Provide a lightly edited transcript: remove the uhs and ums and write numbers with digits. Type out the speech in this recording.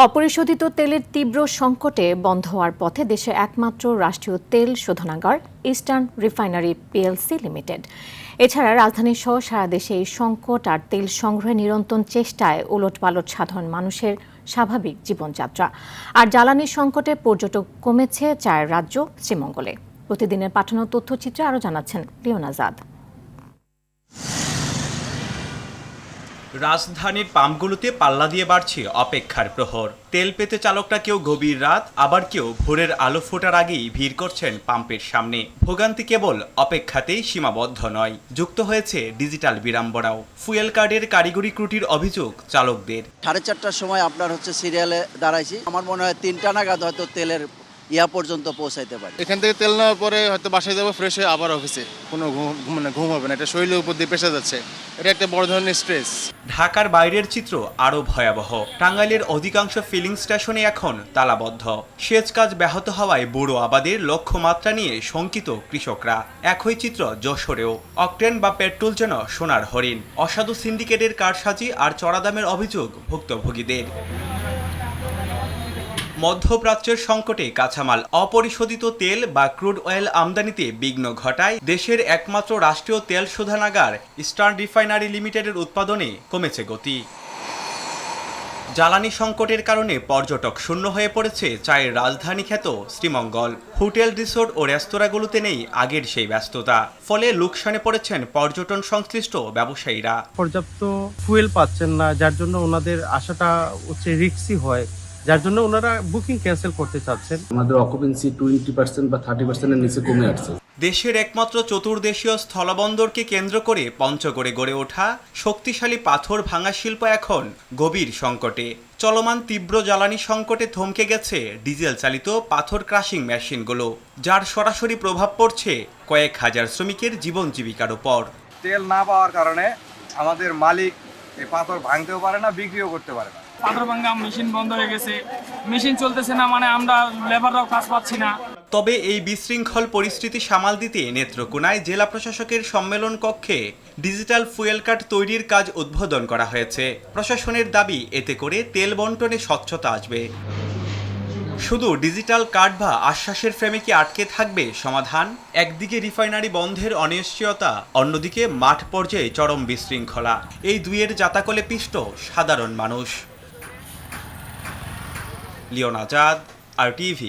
অপরিশোধিত তেলের তীব্র সংকটে বন্ধ হওয়ার পথে দেশের একমাত্র রাষ্ট্রীয় তেল শোধনাগার ইস্টার্ন রিফাইনারি পিএলসি লিমিটেড। এছাড়া রাজধানী সহ সারা দেশে এই সংকট আর তেল সংগ্রহের নিরন্তর চেষ্টায় ওলটপালট সাধারণ মানুষের স্বাভাবিক জীবনযাত্রা। আর জ্বালানি সংকটে পর্যটক কমেছে 4 রাজ্য শ্রীমঙ্গলে। প্রতিদিনের পাঠানো তথ্যচিত্রে আরও জানাচ্ছেন লিওনা আজাদ। রাজধানীর পাম্পগুলোতে পাল্লা দিয়ে বাড়ছে অপেক্ষার প্রহর। তেল পেতে চালকরা কেউ গভীর রাত, আবার কেউ ভোরের আলো ফোটার আগেই ভিড় করছেন পাম্পের সামনে। ভোগান্তি কেবল অপেক্ষাতেই সীমাবদ্ধ নয়, যুক্ত হয়েছে ডিজিটাল বিড়ম্বনাও। ফুয়েল কার্ডের কারিগরি ত্রুটির অভিযোগ চালকদের। 4:30টার সময় আপনার সিরিয়ালে দাঁড়াইছি, আমার মনে হয় 3টা নাগাদ হয়তো তেলের পর্যন্ত পৌঁছাইতে পারি। এখান থেকে তেল নেওয়ার পরে হয়তো বাসায় যাবো, ফ্রেশ হয়ে আবার অফিসে। কোনো ঘুম হবে না, এটা শরীরের উপর দিয়ে পেশা যাচ্ছে। এটা একটা বড় ধরনের স্ট্রেস। ঢাকার বাইরের চিত্র আরও ভয়াবহ। টাঙ্গাইলের অধিকাংশ ফিলিং স্টেশনে এখন তালাবদ্ধ। সেচ কাজ ব্যাহত হওয়ায় বুড়ো আবাদের লক্ষ্যমাত্রা নিয়ে শঙ্কিত কৃষকরা। একই চিত্র যশোরেও। অকটেন বা পেট্রোল যেন সোনার হরিণ। অসাধু সিন্ডিকেটের কারসাজি আর চড়া দামের অভিযোগ ভুক্তভোগীদের। মধ্যপ্রাচ্যের সংকটে কাঁচামাল অপরিশোধিত তেল বা ক্রুড অয়েল আমদানিতে বিঘ্ন ঘটায় দেশের একমাত্র রাষ্ট্রীয় তেল শোধনাগার ইস্টার্ন রিফাইনারি লিমিটেডের উৎপাদনে কমেছে গতি। জ্বালানি সংকটের কারণে পর্যটক শূন্য হয়ে পড়েছে চায়ের রাজধানী খ্যাত শ্রীমঙ্গল। হোটেল, রিসোর্ট ও রেস্তোরাঁগুলোতে নেই আগের সেই ব্যস্ততা। ফলে লোকসানে পড়েছেন পর্যটন সংশ্লিষ্ট ব্যবসায়ীরা। পর্যাপ্ত ফুয়েল পাচ্ছেন না, যার জন্য ওনাদের আসাটা রিস্কি হয়, যার জন্য ওনারা বুকিং ক্যান্সেল করতে চাচ্ছেন। আমাদের অকুপেন্সি 20% বা 30%-এর নিচে কমে আসছে। দেশের একমাত্র চতুর্দেশীয় স্থলবন্দরকে কেন্দ্র করে পঞ্চগড়ে গড়ে ওঠা শক্তিশালী পাথর ভাঙা শিল্প এখন গভীর সংকটে। চলমান তীব্র জ্বালানি সংকটে থমকে গেছে ডিজেল চালিত পাথর ক্রাশিং মেশিনগুলো, যার সরাসরি প্রভাব পড়ছে কয়েক হাজার শ্রমিকের জীবন জীবিকার উপর। তেল না পাওয়ার কারণে আমাদের মালিক এই পাথর ভাঙতেও পারে না, বিক্রিও করতে পারে না। পাথর ভাঙা মেশিন বন্ধ হয়ে গেছে, মেশিন চলতেছে না, মানে আমরা লেবাররাও কাজ পাচ্ছি না। তবে এই বিশৃঙ্খল পরিস্থিতি সামাল দিতে নেত্রকোনায় জেলা প্রশাসকের সম্মেলন কক্ষে ডিজিটাল ফুয়েল কার্ড তৈরির কাজ উদ্বোধন করা হয়েছে। প্রশাসনের দাবি, এতে করে তেল বন্টনে স্বচ্ছতা আসবে। শুধু ডিজিটাল কার্ড বা আশ্বাসের ফ্রেমে কি আটকে থাকবে সমাধান? একদিকে রিফাইনারি বন্ধের অনিশ্চয়তা, অন্যদিকে মাঠ পর্যায়ে চরম বিশৃঙ্খলা। এই দুইয়ের জাতাকলে পিষ্ট সাধারণ মানুষ। Leone Azad, RTV।